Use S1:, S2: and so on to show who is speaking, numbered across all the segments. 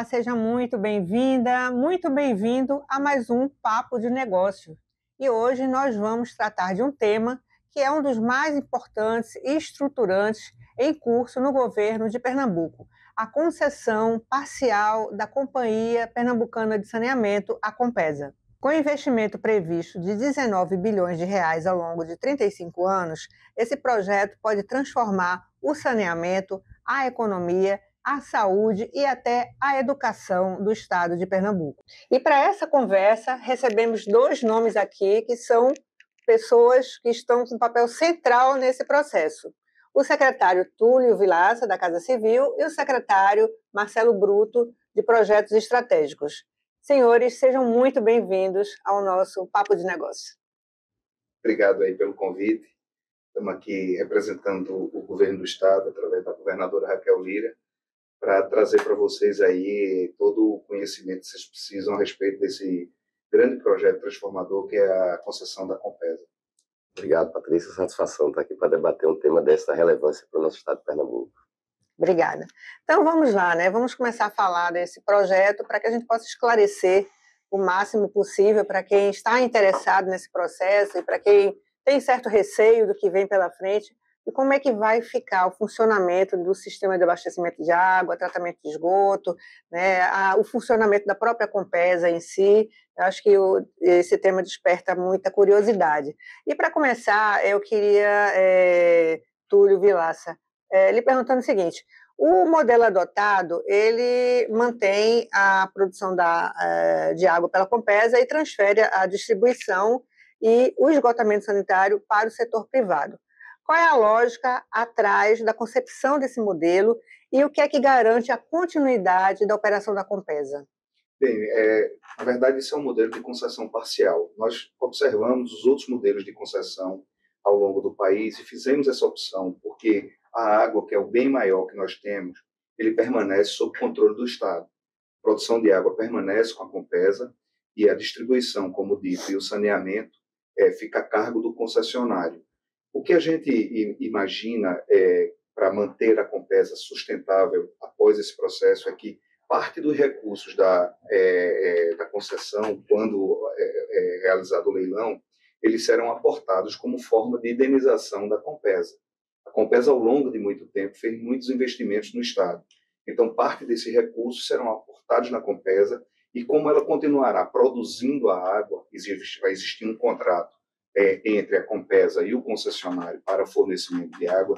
S1: Olá, seja muito bem-vinda, muito bem-vindo a mais um Papo de Negócio. E hoje nós vamos tratar de um tema que é um dos mais importantes e estruturantes em curso no governo de Pernambuco, a concessão parcial da Companhia Pernambucana de Saneamento, a Compesa. Com investimento previsto de 19 bilhões de reais ao longo de 35 anos, esse projeto pode transformar o saneamento, a economia, a saúde e até a educação do estado de Pernambuco. E para essa conversa, recebemos dois nomes aqui que são pessoas que estão com um papel central nesse processo. O secretário Túlio Vilaça, da Casa Civil, e o secretário Marcelo Bruto, de Projetos Estratégicos. Senhores, sejam muito bem-vindos ao nosso Papo de Negócio.
S2: Obrigado aí pelo convite. Estamos aqui representando o governo do estado, através da governadora Raquel Lira, para trazer para vocês aí todo o conhecimento que vocês precisam a respeito desse grande projeto transformador que é a concessão da Compesa.
S3: Obrigado, Patrícia. Satisfação estar aqui para debater um tema dessa relevância para o nosso estado de Pernambuco.
S1: Obrigada. Então vamos lá, né? Vamos começar a falar desse projeto para que a gente possa esclarecer o máximo possível para quem está interessado nesse processo e para quem tem certo receio do que vem pela frente, e como é que vai ficar o funcionamento do sistema de abastecimento de água, tratamento de esgoto, né, o funcionamento da própria Compesa em si. Eu acho que esse tema desperta muita curiosidade. E para começar, eu queria, Túlio Vilaça, lhe perguntando o seguinte: o modelo adotado, ele mantém a produção de água pela Compesa e transfere a distribuição e o esgotamento sanitário para o setor privado. Qual é a lógica atrás da concepção desse modelo e o que é que garante a continuidade da operação da Compesa?
S2: Bem, na verdade, esse é um modelo de concessão parcial. Nós observamos os outros modelos de concessão ao longo do país e fizemos essa opção porque a água, que é o bem maior que nós temos, ele permanece sob controle do Estado. A produção de água permanece com a Compesa e a distribuição, como dito, e o saneamento fica a cargo do concessionário. O que a gente imagina para manter a Compesa sustentável após esse processo é que parte dos recursos da concessão, quando realizado o leilão, eles serão aportados como forma de indenização da Compesa. A Compesa, ao longo de muito tempo, fez muitos investimentos no Estado. Então, parte desses recursos serão aportados na Compesa e, como ela continuará produzindo a água, vai existir um contrato entre a Compesa e o concessionário para fornecimento de água.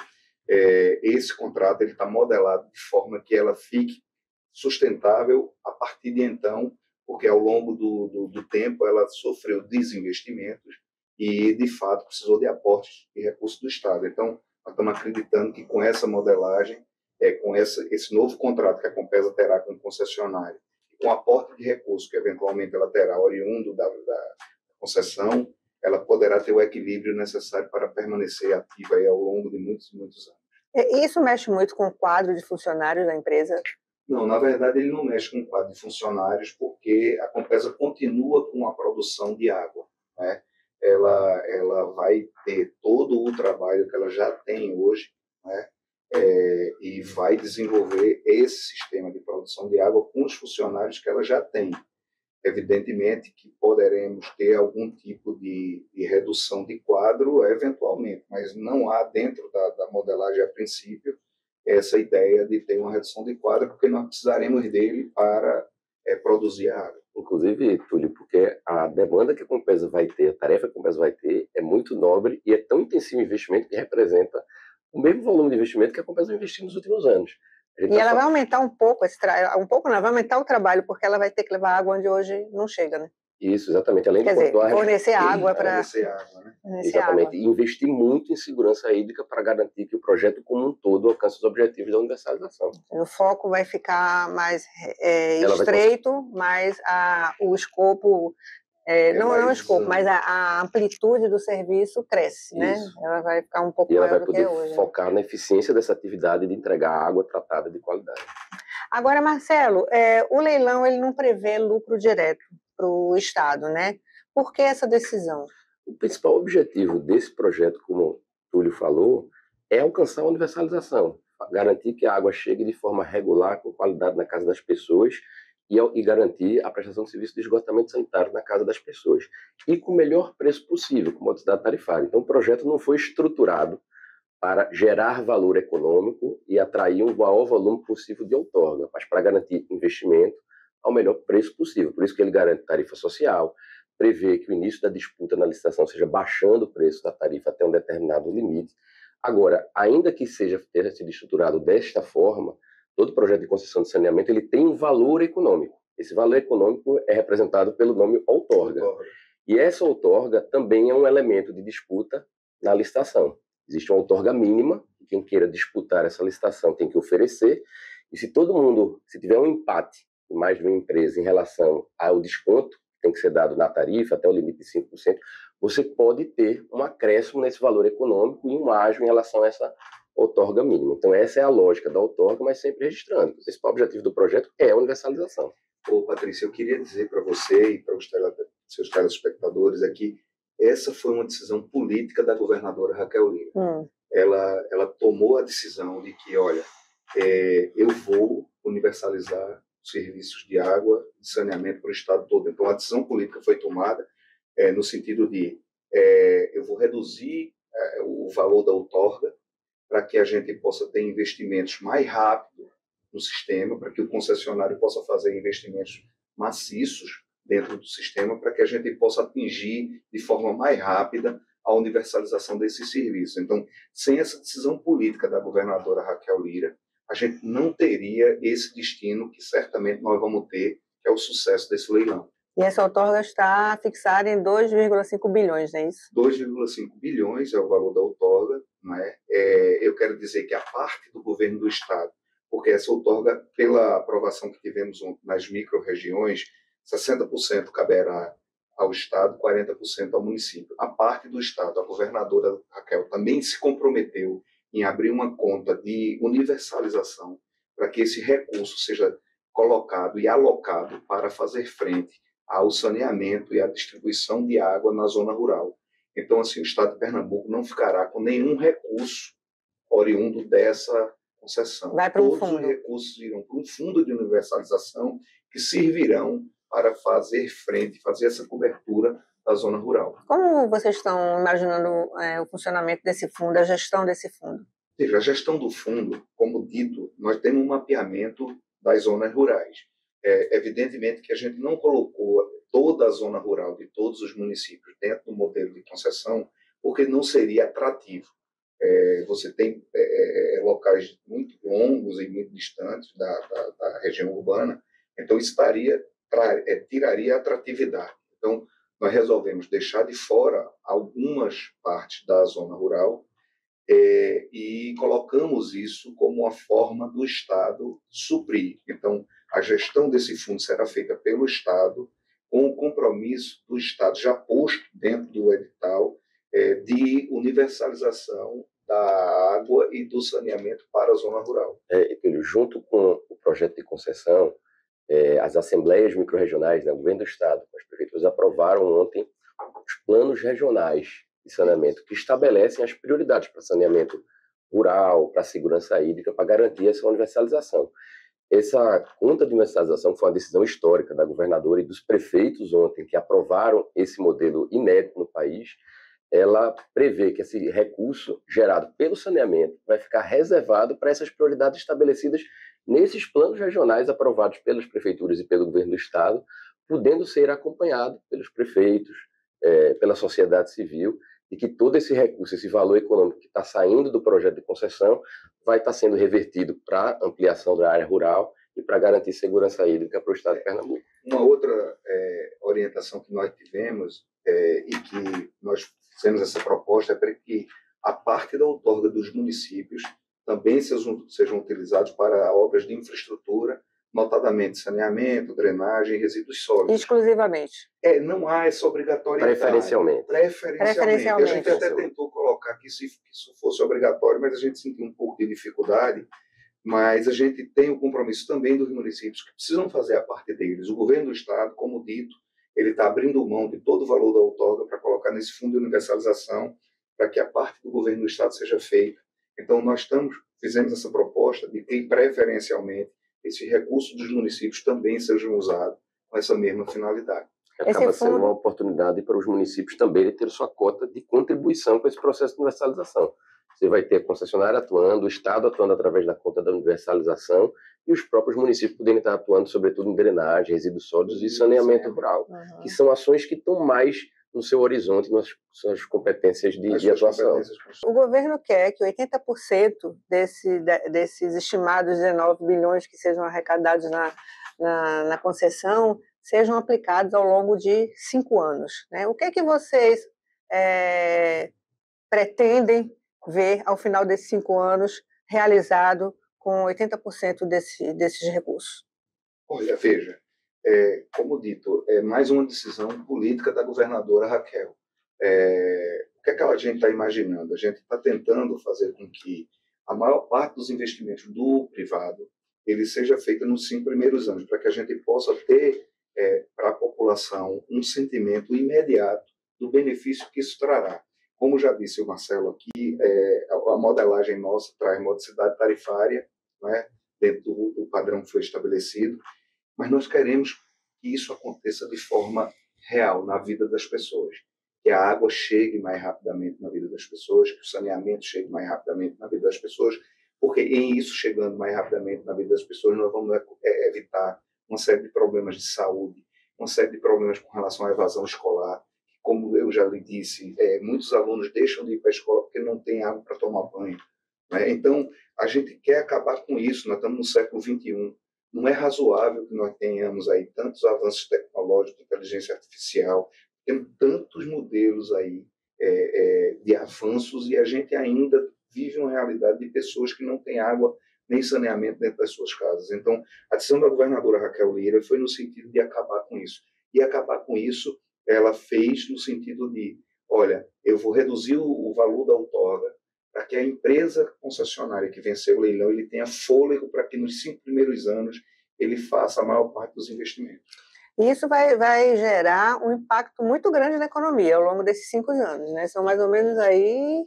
S2: Esse contrato está modelado de forma que ela fique sustentável a partir de então, porque ao longo do tempo ela sofreu desinvestimentos e, de fato, precisou de aportes de recursos do Estado. Então, nós estamos acreditando que com essa modelagem, com esse novo contrato que a Compesa terá com o concessionário, com aporte de recursos que eventualmente ela terá oriundo da concessão, ela poderá ter o equilíbrio necessário para permanecer ativa aí ao longo de muitos anos.
S1: E isso mexe muito com o quadro de funcionários da empresa?
S2: Não, na verdade ele não mexe com o quadro de funcionários porque a Compesa continua com a produção de água, né? Ela vai ter todo o trabalho que ela já tem hoje, né? E vai desenvolver esse sistema de produção de água com os funcionários que ela já tem. Evidentemente que poderemos ter algum tipo de redução de quadro, eventualmente, mas não há dentro da modelagem, a princípio, essa ideia de ter uma redução de quadro, porque nós precisaremos dele para produzir a água.
S3: Inclusive, Túlio, porque a demanda que a Compesa vai ter, a tarefa que a Compesa vai ter, é muito nobre e é tão intensivo o investimento que representa o mesmo volume de investimento que a Compesa investiu nos últimos anos.
S1: E ela vai aumentar um pouco, não, vai aumentar o trabalho, porque ela vai ter que levar água onde hoje não chega, né?
S3: Isso, exatamente. Além
S1: de fornecer água para...
S2: Fornecer água, né?
S3: Exatamente. E investir muito em segurança hídrica para garantir que o projeto como um todo alcance os objetivos da universalização.
S1: O foco vai ficar mais estreito, mas o escopo... não o escopo, mas a amplitude do serviço cresce, né? Ela vai ficar um pouco maior do que hoje.
S3: E ela vai poder focar na eficiência dessa atividade de entregar água tratada de qualidade.
S1: Agora, Marcelo, o leilão ele não prevê lucro direto para o Estado, né? Por que essa decisão?
S3: O principal objetivo desse projeto, como o Túlio falou, é alcançar a universalização, garantir que a água chegue de forma regular, com qualidade na casa das pessoas e garantir a prestação de serviço de esgotamento sanitário na casa das pessoas. E com o melhor preço possível, com modicidade tarifária. Então, o projeto não foi estruturado para gerar valor econômico e atrair um maior volume possível de outorga, mas para garantir investimento ao melhor preço possível. Por isso que ele garante tarifa social, prevê que o início da disputa na licitação seja baixando o preço da tarifa até um determinado limite. Agora, ainda que tenha sido estruturado desta forma, todo projeto de concessão de saneamento ele tem um valor econômico. Esse valor econômico é representado pelo nome outorga. E essa outorga também é um elemento de disputa na licitação. Existe uma outorga mínima, quem queira disputar essa licitação tem que oferecer, e se tiver um empate de mais de uma empresa em relação ao desconto que tem que ser dado na tarifa, até o limite de 5%, você pode ter um acréscimo nesse valor econômico e um ágio em relação a essa outorga mínima. Então essa é a lógica da outorga, mas sempre registrando. O principal objetivo do projeto é a universalização.
S2: Ô, Patrícia, eu queria dizer para você e para os seus telespectadores aqui, essa foi uma decisão política da governadora Raquel Lira. Ela tomou a decisão de que, olha, eu vou universalizar os serviços de água e saneamento para o estado todo. Então, a decisão política foi tomada no sentido de eu vou reduzir o valor da outorga para que a gente possa ter investimentos mais rápidos no sistema, para que o concessionário possa fazer investimentos maciços dentro do sistema, para que a gente possa atingir de forma mais rápida a universalização desses serviços. Então, sem essa decisão política da governadora Raquel Lira, a gente não teria esse destino que certamente nós vamos ter, que é o sucesso desse leilão.
S1: E essa outorga está fixada em 2,5 bilhões, não é isso?
S2: 2,5 bilhões é o valor da outorga. Né? Eu quero dizer que a parte do governo do estado, porque essa outorga, pela aprovação que tivemos nas micro-regiões, 60% caberá ao estado, 40% ao município. A parte do estado, a governadora Raquel também se comprometeu em abrir uma conta de universalização para que esse recurso seja colocado e alocado para fazer frente ao saneamento e à distribuição de água na zona rural. Então, assim, o estado de Pernambuco não ficará com nenhum recurso oriundo dessa concessão.
S1: Vai para um
S2: Todos
S1: fundo.
S2: os recursos irão para um fundo de universalização que servirão para fazer frente, fazer essa cobertura da zona rural.
S1: Como vocês estão imaginando o funcionamento desse fundo, a gestão desse fundo?
S2: A gestão do fundo, como dito, nós temos um mapeamento das zonas rurais. Evidentemente que a gente não colocou toda a zona rural de todos os municípios dentro do modelo de concessão, porque não seria atrativo. Você tem locais muito longos e muito distantes da região urbana, então isso tiraria a atratividade. Então, nós resolvemos deixar de fora algumas partes da zona rural e colocamos isso como uma forma do Estado suprir. Então, a gestão desse fundo será feita pelo Estado, com o compromisso do Estado já posto dentro do edital de universalização da água e do saneamento para a zona rural.
S3: Junto com o projeto de concessão, as assembleias microrregionais, né, o governo do Estado, as prefeituras aprovaram ontem os planos regionais de saneamento, que estabelecem as prioridades para saneamento rural, para a segurança hídrica, para garantir essa universalização. Essa conta de universalização foi uma decisão histórica da governadora e dos prefeitos ontem, que aprovaram esse modelo inédito no país. Ela prevê que esse recurso gerado pelo saneamento vai ficar reservado para essas prioridades estabelecidas nesses planos regionais aprovados pelas prefeituras e pelo governo do Estado, podendo ser acompanhado pelos prefeitos, pela sociedade civil, e que todo esse recurso, esse valor econômico que está saindo do projeto de concessão, vai estar sendo revertido para ampliação da área rural e para garantir segurança hídrica para o Estado de Pernambuco.
S2: Uma outra orientação que nós tivemos e que nós fizemos essa proposta é para que a parte da outorga dos municípios também sejam utilizados para obras de infraestrutura, notadamente saneamento, drenagem e resíduos sólidos.
S1: Exclusivamente?
S2: Não há essa obrigatoriedade.
S3: Preferencialmente.
S2: A gente até tentou colocar que isso fosse obrigatório, mas a gente sentiu um pouco de dificuldade. Mas a gente tem o compromisso também dos municípios que precisam fazer a parte deles. O governo do Estado, como dito, ele está abrindo mão de todo o valor da outorga para colocar nesse fundo de universalização, para que a parte do governo do Estado seja feita. Então, nós estamos fizemos essa proposta de que, preferencialmente, esses recursos dos municípios também sejam usados com essa mesma finalidade.
S3: Acaba sendo uma oportunidade para os municípios também ter sua cota de contribuição com esse processo de universalização. Você vai ter a concessionária atuando, o Estado atuando através da conta da universalização e os próprios municípios poderem estar atuando, sobretudo, em drenagem, resíduos sólidos e saneamento rural, que são ações que estão mais no seu horizonte, nas suas competências de atuação.
S1: O governo quer que 80% desses estimados 19 bilhões que sejam arrecadados na concessão sejam aplicados ao longo de 5 anos. Né? O que é que vocês pretendem ver ao final desses 5 anos realizado com 80% desses recursos?
S2: Olha, veja, como dito, é mais uma decisão política da governadora Raquel. O que é que a gente está imaginando? A gente está tentando fazer com que a maior parte dos investimentos do privado ele seja feita nos 5 primeiros anos, para que a gente possa ter para a população um sentimento imediato do benefício que isso trará. Como já disse o Marcelo aqui, a modelagem nossa traz modicidade tarifária, né, dentro do padrão que foi estabelecido, mas nós queremos que isso aconteça de forma real na vida das pessoas, que a água chegue mais rapidamente na vida das pessoas, que o saneamento chegue mais rapidamente na vida das pessoas, porque em isso chegando mais rapidamente na vida das pessoas, nós vamos evitar uma série de problemas de saúde, uma série de problemas com relação à evasão escolar. Como eu já lhe disse, muitos alunos deixam de ir para a escola porque não tem água para tomar banho. Né? Então, a gente quer acabar com isso. Nós estamos no século XXI. Não é razoável que nós tenhamos aí tantos avanços tecnológicos, inteligência artificial, temos tantos modelos aí de avanços e a gente ainda vive uma realidade de pessoas que não têm água nem saneamento dentro das suas casas. Então, a decisão da governadora Raquel Lira foi no sentido de acabar com isso. E acabar com isso, ela fez no sentido de, olha, eu vou reduzir o valor da outorga para que a empresa concessionária que venceu o leilão ele tenha fôlego para que nos 5 primeiros anos ele faça a maior parte dos investimentos.
S1: E isso vai gerar um impacto muito grande na economia ao longo desses 5 anos, né? São mais ou menos aí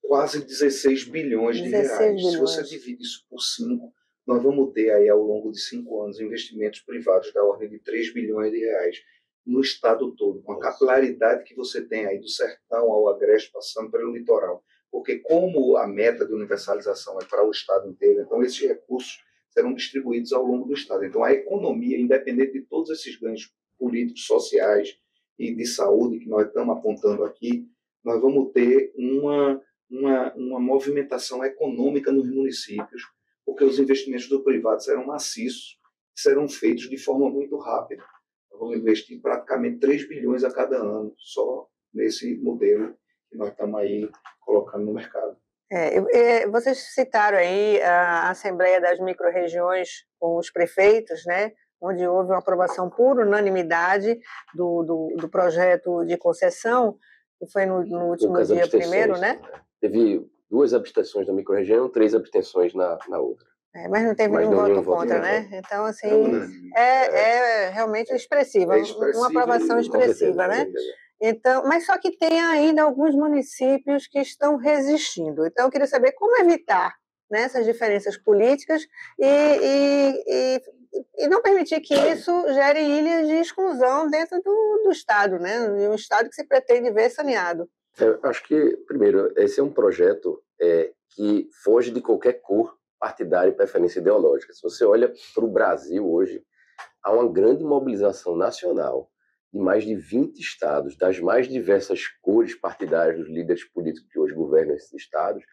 S2: quase 16 bilhões de reais. Se você divide isso por 5, nós vamos ter aí ao longo de 5 anos investimentos privados da ordem de 3 bilhões de reais no estado todo, com a capilaridade que você tem aí do sertão ao agreste, passando pelo litoral. Porque como a meta de universalização é para o estado inteiro, então esses recursos serão distribuídos ao longo do estado. Então a economia, independente de todos esses ganhos políticos, sociais e de saúde que nós estamos apontando aqui, nós vamos ter uma movimentação econômica nos municípios, porque os investimentos do privado serão maciços, serão feitos de forma muito rápida. Nós vamos investir praticamente 3 bilhões a cada ano, só nesse modelo que nós estamos aí colocando no mercado.
S1: Vocês citaram aí a Assembleia das Microrregiões com os prefeitos, né? Onde houve uma aprovação por unanimidade do projeto de concessão, que foi no último dia 1º, né?
S3: Teve 2 abstenções na microrregião, 3 abstenções na outra.
S1: Mas não teve nenhum voto contra, né? Então, assim, realmente expressiva, uma aprovação expressiva, né? Então, mas só que tem ainda alguns municípios que estão resistindo. Então, eu queria saber como evitar, né, essas diferenças políticas e não permitir que isso gere ilhas de exclusão dentro do Estado, né? Um Estado que se pretende ver saneado.
S3: Eu acho que, primeiro, esse é um projeto que foge de qualquer cor partidária e preferência ideológica. Se você olha para o Brasil hoje, há uma grande mobilização nacional de mais de 20 estados, das mais diversas cores partidárias dos líderes políticos que hoje governam esses estados,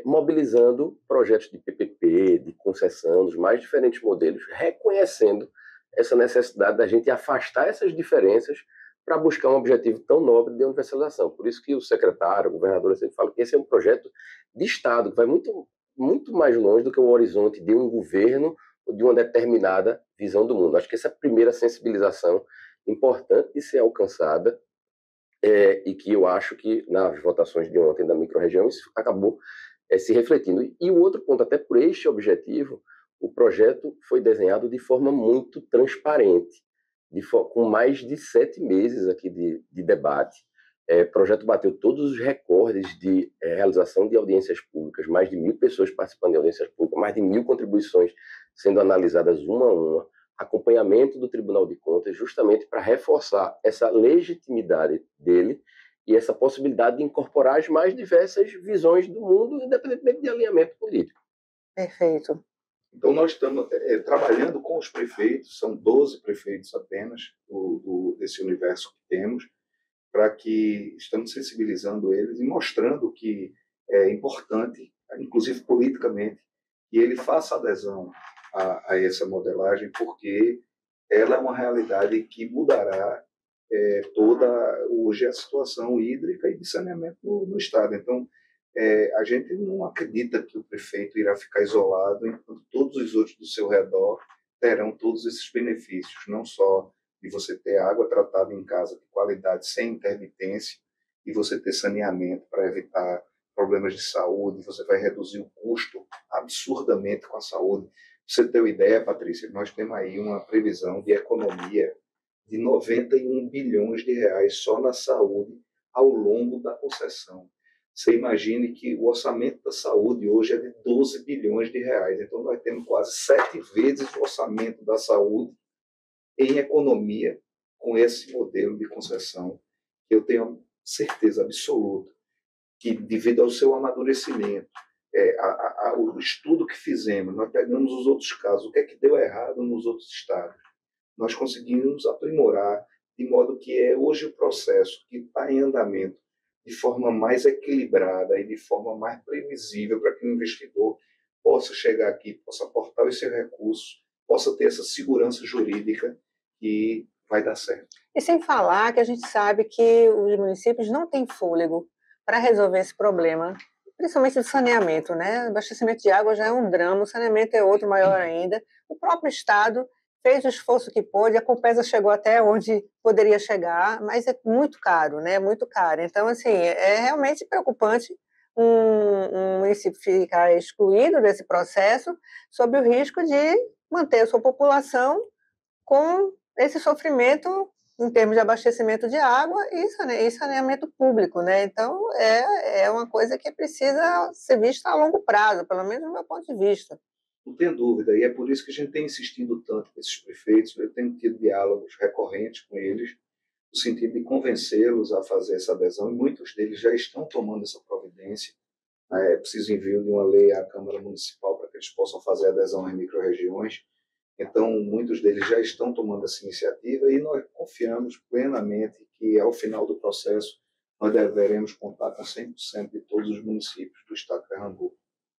S3: mobilizando projetos de PPP, de concessão, dos mais diferentes modelos, reconhecendo essa necessidade da gente afastar essas diferenças para buscar um objetivo tão nobre de universalização. Por isso que o secretário, a governadora sempre fala que esse é um projeto de Estado, que vai muito, muito mais longe do que o horizonte de um governo ou de uma determinada visão do mundo. Acho que essa é a primeira sensibilização importante de ser alcançada e que eu acho que nas votações de ontem da microrregião isso acabou se refletindo. E o outro ponto, até por este objetivo, o projeto foi desenhado de forma muito transparente, com mais de 7 meses aqui de debate, O projeto bateu todos os recordes de realização de audiências públicas, mais de 1.000 pessoas participando de audiências públicas, mais de 1.000 contribuições sendo analisadas uma a uma, acompanhamento do Tribunal de Contas, justamente para reforçar essa legitimidade dele e essa possibilidade de incorporar as mais diversas visões do mundo, independentemente de alinhamento político.
S1: Perfeito.
S2: Então, nós estamos trabalhando com os prefeitos, são 12 prefeitos apenas desse universo que temos, para que estamos sensibilizando eles e mostrando que é importante, inclusive politicamente, que ele faça adesão a essa modelagem, porque ela é uma realidade que mudará toda hoje a situação hídrica e de saneamento no Estado. Então, a gente não acredita que o prefeito irá ficar isolado enquanto todos os outros do seu redor terão todos esses benefícios, não só de você ter água tratada em casa de qualidade, sem intermitência, e você ter saneamento para evitar problemas de saúde, você vai reduzir o custo absurdamente com a saúde. Pra você ter uma ideia, Patrícia, nós temos aí uma previsão de economia de 91 bilhões de reais só na saúde ao longo da concessão. Você imagine que o orçamento da saúde hoje é de 12 bilhões de reais. Então, nós temos quase 7 vezes o orçamento da saúde em economia com esse modelo de concessão. Eu tenho certeza absoluta que, devido ao seu amadurecimento, o estudo que fizemos, nós pegamos os outros casos, o que é que deu errado nos outros estados. Nós conseguimos aprimorar de modo que hoje o processo que está em andamento de forma mais equilibrada e de forma mais previsível para que o investidor possa chegar aqui, possa aportar os seus recursos, possa ter essa segurança jurídica que vai dar certo.
S1: E sem falar que a gente sabe que os municípios não têm fôlego para resolver esse problema, principalmente do saneamento, né? O abastecimento de água já é um drama, o saneamento é outro maior ainda. O próprio Estado fez o esforço que pôde, a Compesa chegou até onde poderia chegar, mas é muito caro, né? Muito caro. Então, assim, é realmente preocupante um município ficar excluído desse processo sob o risco de manter a sua população com esse sofrimento em termos de abastecimento de água e saneamento público, né? Então, é uma coisa que precisa ser vista a longo prazo, pelo menos do meu ponto de vista.
S2: Não tem dúvida, e é por isso que a gente tem insistido tanto com esses prefeitos, eu tenho tido diálogos recorrentes com eles, no sentido de convencê-los a fazer essa adesão, e muitos deles já estão tomando essa providência. É preciso envio de uma lei à Câmara Municipal para que eles possam fazer adesão às micro-regiões. Então, muitos deles já estão tomando essa iniciativa e nós confiamos plenamente que, ao final do processo, nós deveremos contar com 100% de todos os municípios do estado de Pernambuco.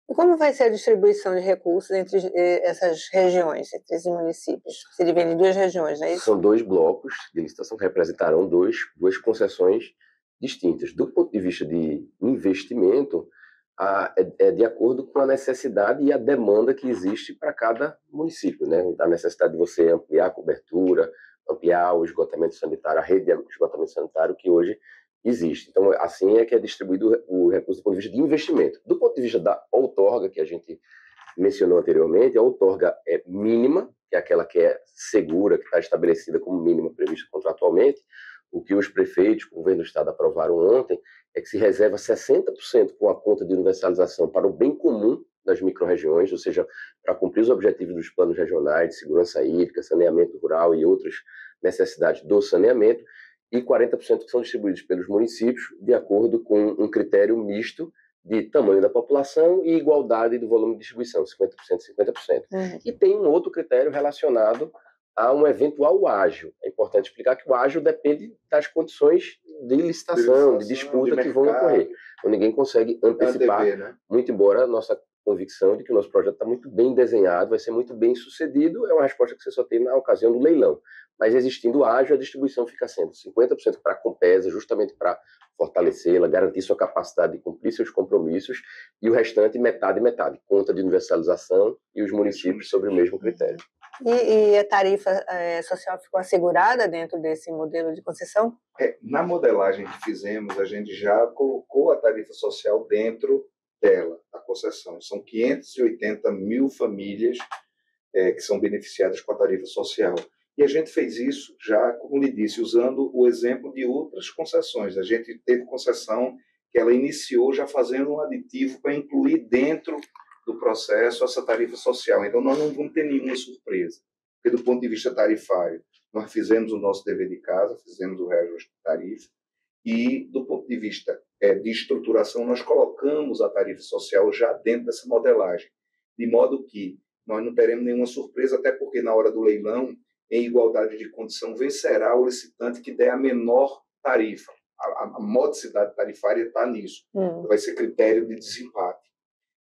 S1: E como vai ser a distribuição de recursos entre essas regiões, entre esses municípios? Se dividem em 2 regiões, não é isso?
S3: São 2 blocos de licitação que representarão duas concessões distintas. Do ponto de vista de investimento, é de acordo com a necessidade e a demanda que existe para cada município, né? A necessidade de você ampliar a cobertura, ampliar o esgotamento sanitário, a rede de esgotamento sanitário que hoje existe. Então, assim é que é distribuído o recurso do ponto de vista de investimento. Do ponto de vista da outorga, que a gente mencionou anteriormente, a outorga é mínima, que é aquela que é segura, que está estabelecida como mínima prevista contratualmente. O que os prefeitos, o governo do estado aprovaram ontem, é que se reserva 60% com a conta de universalização para o bem comum das micro-regiões, ou seja, para cumprir os objetivos dos planos regionais de segurança hídrica, saneamento rural e outras necessidades do saneamento, e 40% que são distribuídos pelos municípios de acordo com um critério misto de tamanho da população e igualdade do volume de distribuição, 50%, 50%. E tem um outro critério relacionado a um eventual ágio. É importante explicar que o ágio depende das condições de licitação, de disputa que vão ocorrer. Então, ninguém consegue antecipar, né? Muito embora a nossa convicção de que o nosso projeto está muito bem desenhado, vai ser muito bem sucedido, é uma resposta que você só tem na ocasião do leilão. Mas existindo ágio, a distribuição fica sendo 50% para a Compesa, justamente para fortalecê-la, garantir sua capacidade de cumprir seus compromissos, e o restante, metade e metade, conta de universalização e os municípios sobre o mesmo critério.
S1: E a tarifa social ficou assegurada dentro desse modelo de concessão?
S2: Na modelagem que fizemos, a gente já colocou a tarifa social dentro dela, a concessão. São 580 mil famílias que são beneficiadas com a tarifa social. E a gente fez isso já, como lhe disse, usando o exemplo de outras concessões. A gente teve concessão que ela iniciou já fazendo um aditivo para incluir dentro do processo essa tarifa social. Então, nós não vamos ter nenhuma surpresa, porque do ponto de vista tarifário, nós fizemos o nosso dever de casa, fizemos o reajuste de tarifa, e do ponto de vista de estruturação, nós colocamos a tarifa social já dentro dessa modelagem, de modo que nós não teremos nenhuma surpresa, até porque na hora do leilão, em igualdade de condição, vencerá o licitante que der a menor tarifa. A modicidade tarifária está nisso. Vai ser critério de desempate.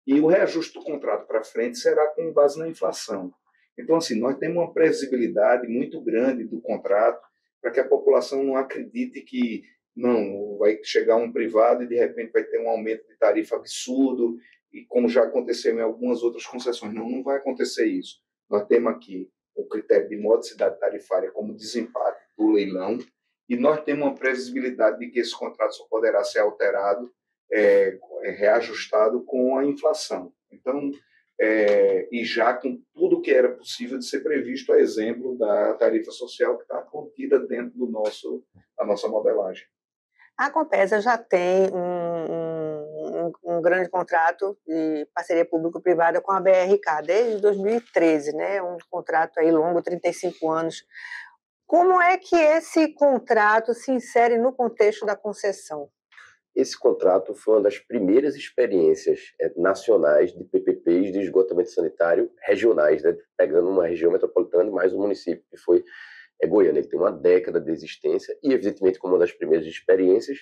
S2: E o reajuste do contrato para frente será com base na inflação. Então, assim, nós temos uma previsibilidade muito grande do contrato para que a população não acredite que não vai chegar um privado e, de repente, vai ter um aumento de tarifa absurdo, e como já aconteceu em algumas outras concessões. Não, não vai acontecer isso. Nós temos aqui o critério de modicidade tarifária como desempate do leilão, e nós temos uma previsibilidade de que esse contrato só poderá ser alterado, reajustado com a inflação. Então, e já com tudo que era possível de ser previsto, a exemplo da tarifa social que está contida dentro da nossa modelagem.
S1: A Compesa já tem um grande contrato de parceria público-privada com a BRK desde 2013, né? Um contrato aí longo, 35 anos. Como é que esse contrato se insere no contexto da concessão?
S3: Esse contrato foi uma das primeiras experiências nacionais de PPPs de esgotamento sanitário regionais, né? Pegando uma região metropolitana e mais um município, que foi Goiânia. Ele tem uma década de existência e, evidentemente, como uma das primeiras experiências,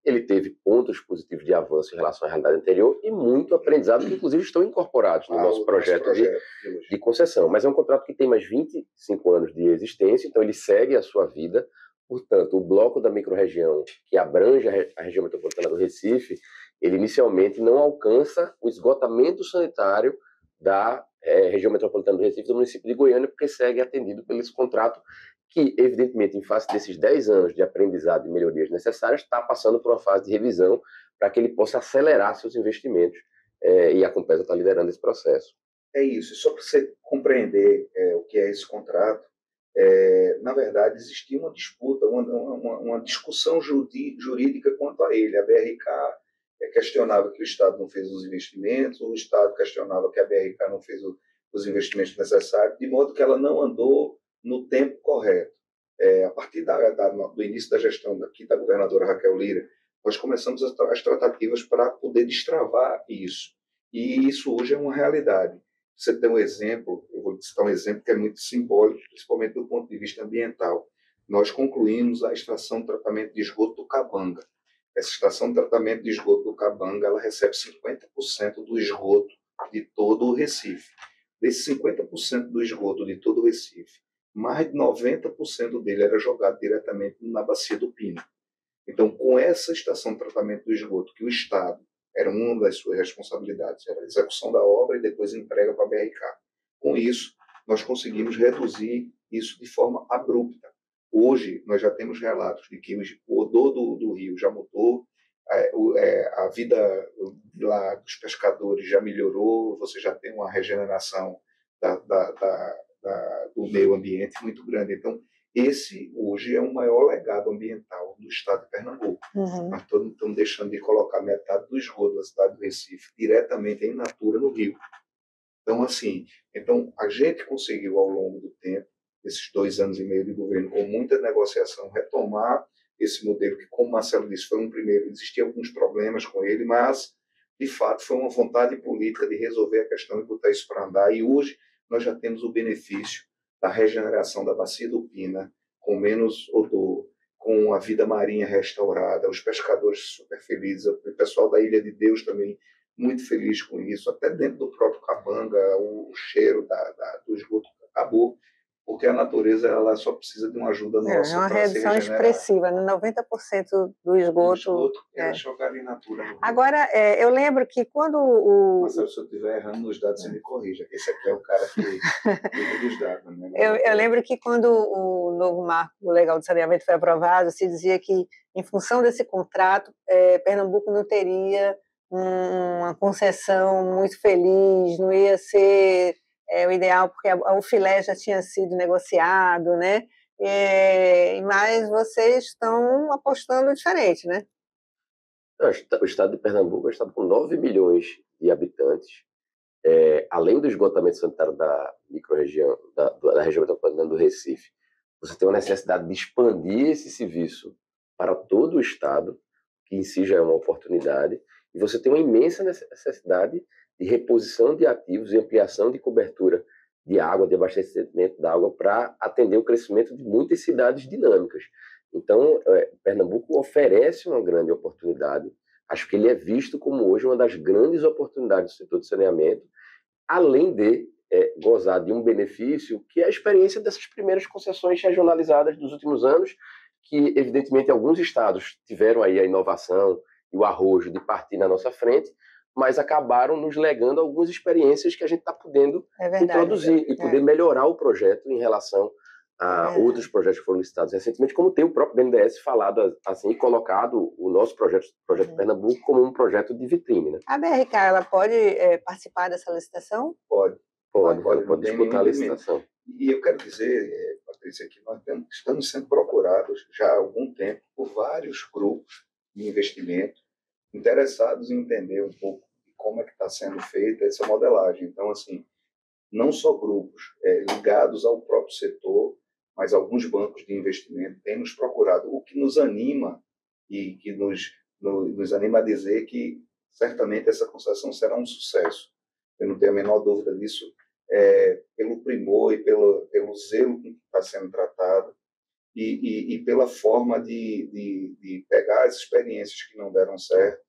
S3: ele teve pontos positivos de avanço em relação à realidade anterior e muito aprendizado, que inclusive estão incorporados no nosso projeto de concessão. Mas é um contrato que tem mais 25 anos de existência, então ele segue a sua vida. Portanto, o bloco da microrregião, que abrange a região metropolitana do Recife, ele inicialmente não alcança o esgotamento sanitário da região metropolitana do Recife, do município de Goiânia, porque segue atendido por esse contrato que, evidentemente, em face desses 10 anos de aprendizado e melhorias necessárias, está passando por uma fase de revisão para que ele possa acelerar seus investimentos, e a Compesa está liderando esse processo.
S2: É isso. Só para você compreender o que é esse contrato, na verdade, existia uma disputa, uma discussão jurídica quanto a ele. A BRK questionava que o Estado não fez os investimentos, o Estado questionava que a BRK não fez os investimentos necessários, de modo que ela não andou no tempo correto. A partir do início da gestão daqui da governadora Raquel Lira, nós começamos as tratativas para poder destravar isso. E isso hoje é uma realidade. Você tem um exemplo, eu vou citar um exemplo que é muito simbólico, principalmente do ponto de vista ambiental. Nós concluímos a estação de tratamento de esgoto do Cabanga. Essa estação de tratamento de esgoto do Cabanga, ela recebe 50% do esgoto de todo o Recife. Desse 50% do esgoto de todo o Recife, mais de 90% dele era jogado diretamente na bacia do Pino. Então, com essa estação de tratamento do esgoto, que o Estado era uma das suas responsabilidades, era a execução da obra e depois entrega para a BRK. Com isso, nós conseguimos reduzir isso de forma abrupta. Hoje, nós já temos relatos de que o odor do rio já mudou, a vida lá dos pescadores já melhorou, você já tem uma regeneração do meio ambiente muito grande. Então, esse hoje é o maior legado ambiental do estado de Pernambuco. Nós estamos deixando de colocar metade do esgoto da cidade do Recife diretamente em natura no rio. Então, assim, a gente conseguiu ao longo do tempo, esses 2 anos e meio de governo, com muita negociação, retomar esse modelo que, como o Marcelo disse, foi um primeiro, existiam alguns problemas com ele, mas, de fato, foi uma vontade política de resolver a questão e botar isso para andar. E hoje nós já temos o benefício da regeneração da bacia do Pina, com menos odor, com a vida marinha restaurada, os pescadores super felizes, o pessoal da Ilha de Deus também muito feliz com isso, até dentro do próprio Cabanga, o cheiro do esgoto acabou, porque a natureza ela só precisa de uma ajuda nossa.
S1: É uma redução expressiva, né? 90% do esgoto
S2: é jogado em natura.
S1: Agora, eu lembro que quando
S2: Mas se eu estiver errando nos dados, você me corrija, que esse aqui é o cara que cuida dos dados. Né?
S1: Eu lembro que quando o novo marco legal de saneamento foi aprovado, se dizia que, em função desse contrato, Pernambuco não teria uma concessão muito feliz, não ia ser o ideal, porque o filé já tinha sido negociado, né? Mas vocês estão apostando diferente, né?
S3: O estado de Pernambuco é um estado com 9 milhões de habitantes. Além do esgotamento sanitário da microrregião, da região metropolitana do Recife, você tem uma necessidade de expandir esse serviço para todo o estado, que em si já é uma oportunidade, e você tem uma imensa necessidade de reposição de ativos e ampliação de cobertura de água, de abastecimento da água, para atender o crescimento de muitas cidades dinâmicas. Então, Pernambuco oferece uma grande oportunidade. Acho que ele é visto como hoje uma das grandes oportunidades do setor de saneamento, além de gozar de um benefício que é a experiência dessas primeiras concessões regionalizadas dos últimos anos, que evidentemente alguns estados tiveram aí a inovação e o arrojo de partir na nossa frente, mas acabaram nos legando algumas experiências que a gente está podendo introduzir e poder melhorar o projeto em relação a outros projetos que foram licitados recentemente, como tem o próprio BNDES falado assim, e colocado o nosso projeto Pernambuco como um projeto de vitrine. Né?
S1: A BRK, ela pode participar dessa licitação?
S2: Pode
S3: disputar a licitação.
S2: E eu quero dizer, Patrícia, que nós estamos sendo procurados já há algum tempo por vários grupos de investimento interessados em entender um pouco de como é que está sendo feita essa modelagem. Então, assim, não só grupos ligados ao próprio setor, mas alguns bancos de investimento têm nos procurado, o que nos anima e que nos anima a dizer que certamente essa concessão será um sucesso. Eu não tenho a menor dúvida disso, pelo primor e pelo zelo que está sendo tratado e pela forma de pegar as experiências que não deram certo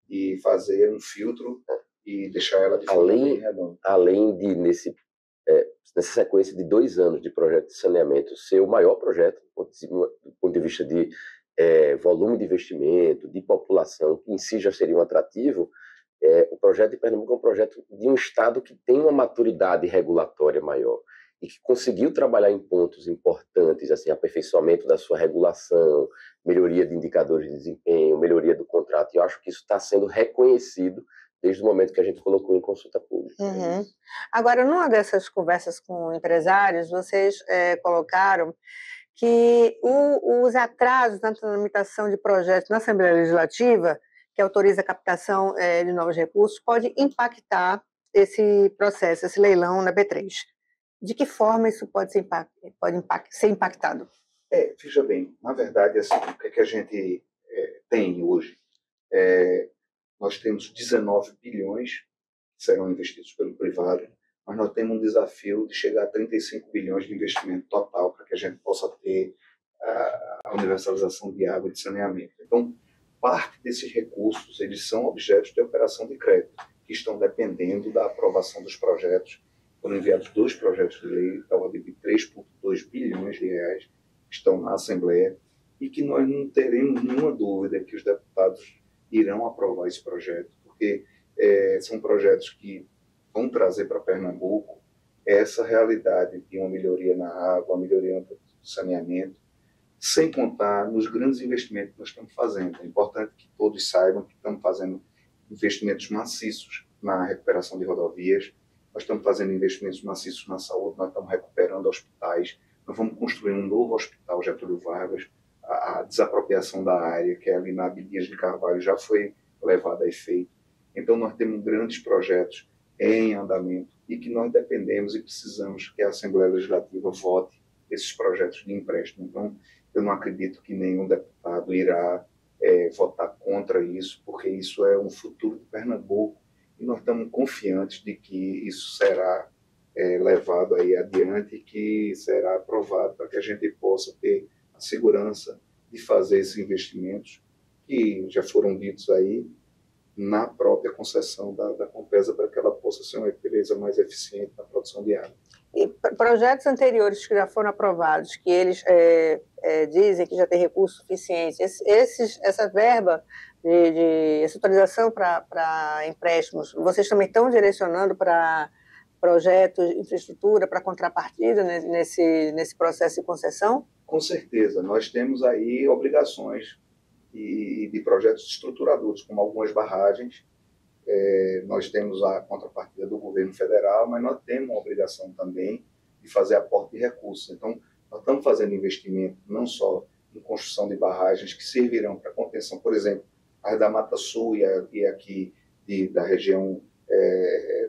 S2: e fazer um filtro e deixar ela de forma bem redonda.
S3: Além de, nessa sequência de 2 anos de projeto de saneamento, ser o maior projeto do ponto de vista de volume de investimento, de população, que em si já seria um atrativo, o projeto de Pernambuco é um projeto de um estado que tem uma maturidade regulatória maior e que conseguiu trabalhar em pontos importantes, assim, aperfeiçoamento da sua regulação, melhoria de indicadores de desempenho, melhoria do contrato. E eu acho que isso está sendo reconhecido desde o momento que a gente colocou em consulta pública.
S1: Uhum. Agora, numa dessas conversas com empresários, vocês colocaram que os atrasos na tramitação de projetos na Assembleia Legislativa, que autoriza a captação de novos recursos, pode impactar esse processo, esse leilão na B3. De que forma isso pode ser impactado?
S2: Veja bem, na verdade, assim, o que a gente tem hoje? Nós temos 19 bilhões que serão investidos pelo privado, mas nós temos um desafio de chegar a 35 bilhões de investimento total para que a gente possa ter a universalização de água e de saneamento. Então, parte desses recursos, eles são objetos de operação de crédito, que estão dependendo da aprovação dos projetos. Foram enviados 2 projetos de lei da ordem de 3,2 bilhões de reais, que estão na Assembleia, e que nós não teremos nenhuma dúvida que os deputados irão aprovar esse projeto, porque são projetos que vão trazer para Pernambuco essa realidade de uma melhoria na água, uma melhoria no saneamento, sem contar nos grandes investimentos que nós estamos fazendo. É importante que todos saibam que estamos fazendo investimentos maciços na recuperação de rodovias, nós estamos fazendo investimentos maciços na saúde, nós estamos recuperando hospitais, nós vamos construir um novo hospital Getúlio Vargas, a desapropriação da área, que é ali na Abdias de Carvalho, já foi levada a efeito. Então, nós temos grandes projetos em andamento e que nós dependemos e precisamos que a Assembleia Legislativa vote esses projetos de empréstimo. Então, eu não acredito que nenhum deputado irá votar contra isso, porque isso é um futuro de Pernambuco e nós estamos confiantes de que isso será levado aí adiante e que será aprovado para que a gente possa ter a segurança de fazer esses investimentos que já foram ditos aí na própria concessão da Compesa para que ela possa ser uma empresa mais eficiente na produção de água.
S1: E projetos anteriores que já foram aprovados, que eles dizem que já tem recurso suficiente, essa verba essa autorização para empréstimos, vocês também estão direcionando para projetos de infraestrutura, para contrapartida nesse processo de concessão?
S2: Com certeza, nós temos aí obrigações de projetos estruturadores, como algumas barragens, nós temos a contrapartida do governo federal, mas nós temos uma obrigação também de fazer aporte de recursos. Então, nós estamos fazendo investimento não só em construção de barragens que servirão para contenção, por exemplo, as da Mata Sul e aqui da região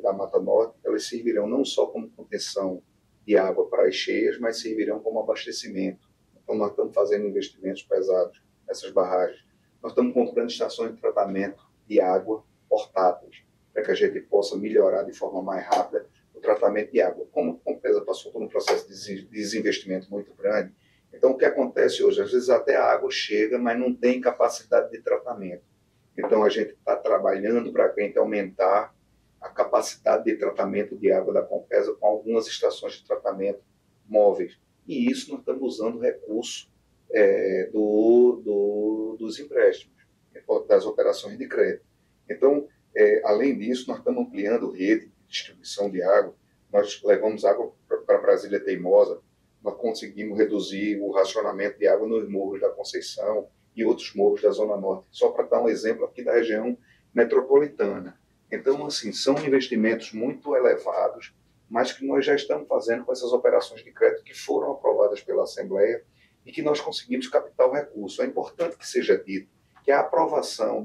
S2: da Mata Norte, elas servirão não só como contenção de água para as cheias, mas servirão como abastecimento. Então, nós estamos fazendo investimentos pesados nessas barragens. Nós estamos comprando estações de tratamento de água portáteis, para que a gente possa melhorar de forma mais rápida o tratamento de água. Como a empresa passou por um processo de desinvestimento muito grande, então o que acontece hoje? Às vezes até a água chega, mas não tem capacidade de tratamento. Então a gente está trabalhando para a gente aumentar a capacidade de tratamento de água da Compesa com algumas estações de tratamento móveis. E isso nós estamos usando recurso dos empréstimos, das operações de crédito. Então, além disso, nós estamos ampliando rede de distribuição de água. Nós levamos água para Brasília Teimosa, nós conseguimos reduzir o racionamento de água nos morros da Conceição e outros morros da Zona Norte, só para dar um exemplo aqui da região metropolitana. Então, assim, são investimentos muito elevados, mas que nós já estamos fazendo com essas operações de crédito que foram aprovadas pela Assembleia e que nós conseguimos captar o recurso. É importante que seja dito que a aprovação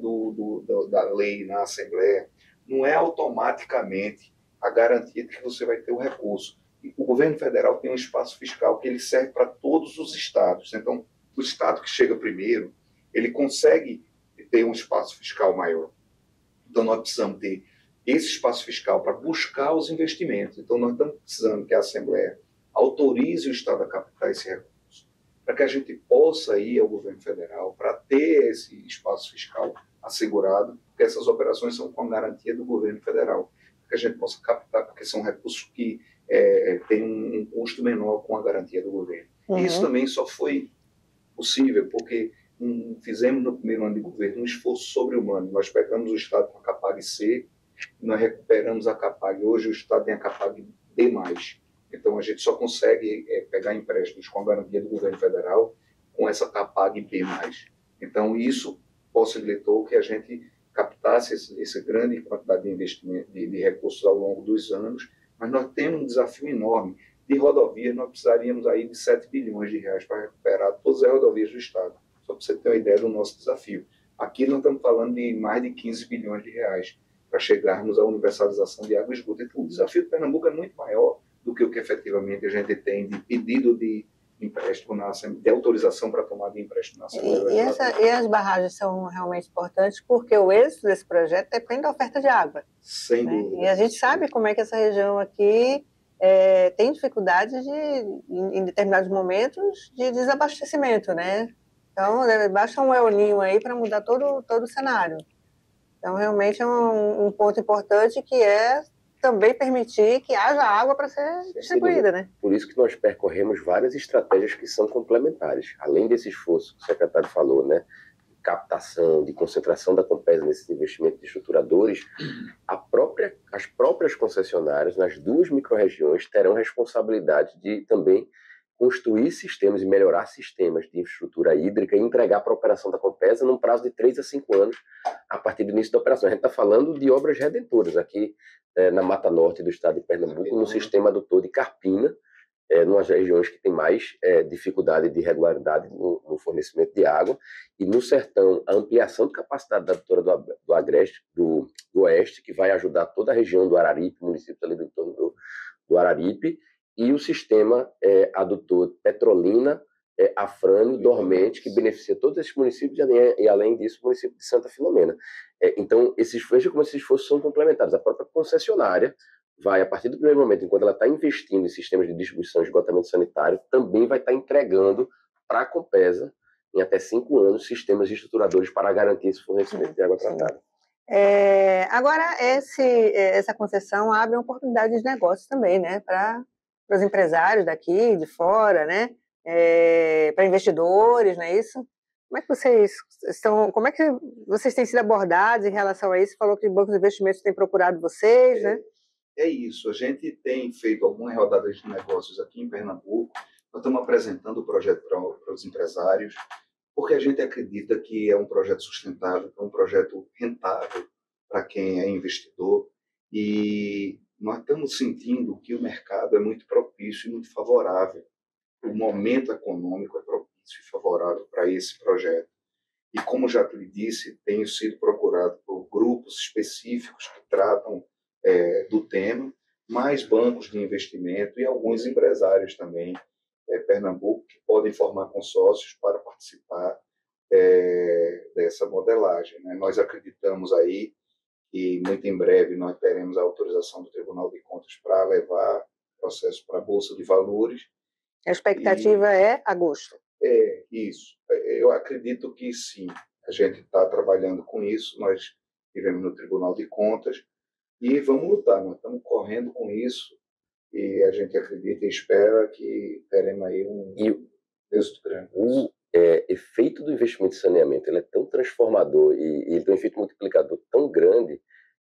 S2: da lei na Assembleia não é automaticamente a garantia de que você vai ter o recurso. E o governo federal tem um espaço fiscal que ele serve para todos os estados. Então, o estado que chega primeiro, ele consegue ter um espaço fiscal maior. Então, nós precisamos ter esse espaço fiscal para buscar os investimentos. Então, nós estamos precisando que a Assembleia autorize o estado a captar esse recurso, para que a gente possa ir ao governo federal para ter esse espaço fiscal assegurado, porque essas operações são com a garantia do governo federal, para que a gente possa captar, porque são recursos que têm um custo menor com a garantia do governo. Uhum. Isso também só foi possível porque fizemos no primeiro ano de governo um esforço sobre-humano. Nós pegamos o Estado com a Capag C, nós recuperamos a Capag. Hoje o Estado tem a Capag D+. Então a gente só consegue pegar empréstimos com a garantia do governo federal com essa Capag B+. Então isso possibilitou que a gente captasse essa grande quantidade de investimento, de recursos ao longo dos anos, mas nós temos um desafio enorme. De rodovias, nós precisaríamos aí de 7 bilhões de reais para recuperar todas as rodovias do Estado. Só para você ter uma ideia do nosso desafio. Aqui nós estamos falando de mais de 15 bilhões de reais para chegarmos à universalização de água e esgoto. Então, o desafio de Pernambuco é muito maior do que o que efetivamente a gente tem de pedido de empréstimo de autorização para tomar de empréstimo na Assembleia.
S1: E as barragens são realmente importantes porque o êxito desse projeto depende da oferta de água.
S2: Sem dúvida.
S1: E a gente sabe como é que essa região aqui tem dificuldade em determinados momentos de desabastecimento, né? Então, basta um El Niño aí para mudar todo o cenário. Então, realmente é um ponto importante que é também permitir que haja água para ser distribuída, né?
S3: Por isso que nós percorremos várias estratégias que são complementares. Além desse esforço que o secretário falou, né? De captação, de concentração da Compesa nesses investimentos de estruturadores, as próprias concessionárias nas duas microrregiões terão responsabilidade de também construir sistemas e melhorar sistemas de infraestrutura hídrica e entregar para a operação da Compesa num prazo de 3 a 5 anos a partir do início da operação. A gente está falando de obras redentoras aqui na Mata Norte do estado de Pernambuco, no sistema adutor de Carpina, nas regiões que tem mais dificuldade de regularidade no fornecimento de água, e no sertão, a ampliação de capacidade da adutora do Agreste, do Oeste, que vai ajudar toda a região do Araripe, municípios ali do entorno do Araripe, e o sistema adutor Petrolina, Afrânio, Dormente, que beneficia todos esses municípios e, além disso, o município de Santa Filomena. Então, veja como esses esforços são complementares. A própria concessionária vai, a partir do primeiro momento, enquanto ela está investindo em sistemas de distribuição e esgotamento sanitário, também vai estar entregando para a Compesa, em até 5 anos, sistemas estruturadores para garantir esse fornecimento de água tratada.
S1: Agora, essa concessão abre uma oportunidade de negócio também, né, para os empresários daqui, de fora, né, para investidores, não é isso? Como é que vocês têm sido abordados em relação a isso? Você falou que bancos de investimentos têm procurado vocês, né?
S2: É isso, a gente tem feito algumas rodadas de negócios aqui em Pernambuco, nós estamos apresentando o projeto para os empresários, porque a gente acredita que é um projeto sustentável, que é um projeto rentável, para quem é investidor, e nós estamos sentindo que o mercado é muito propício e muito favorável. O momento econômico é propício e favorável para esse projeto. E como já lhe disse, tenho sido procurado por grupos específicos que tratam do tema, mais bancos de investimento e alguns empresários também, Pernambuco, que podem formar consórcios para participar dessa modelagem, né? Nós acreditamos aí que muito em breve nós teremos a autorização do Tribunal de Contas para levar o processo para a Bolsa de Valores.
S1: A expectativa é agosto.
S2: Isso. Eu acredito que sim. A gente está trabalhando com isso, nós estivemos no Tribunal de Contas e vamos lutar. Nós estamos correndo com isso e a gente acredita e espera que teremos aí um êxito grande.
S3: O efeito do investimento em saneamento ele é tão transformador e ele tem um efeito multiplicador tão grande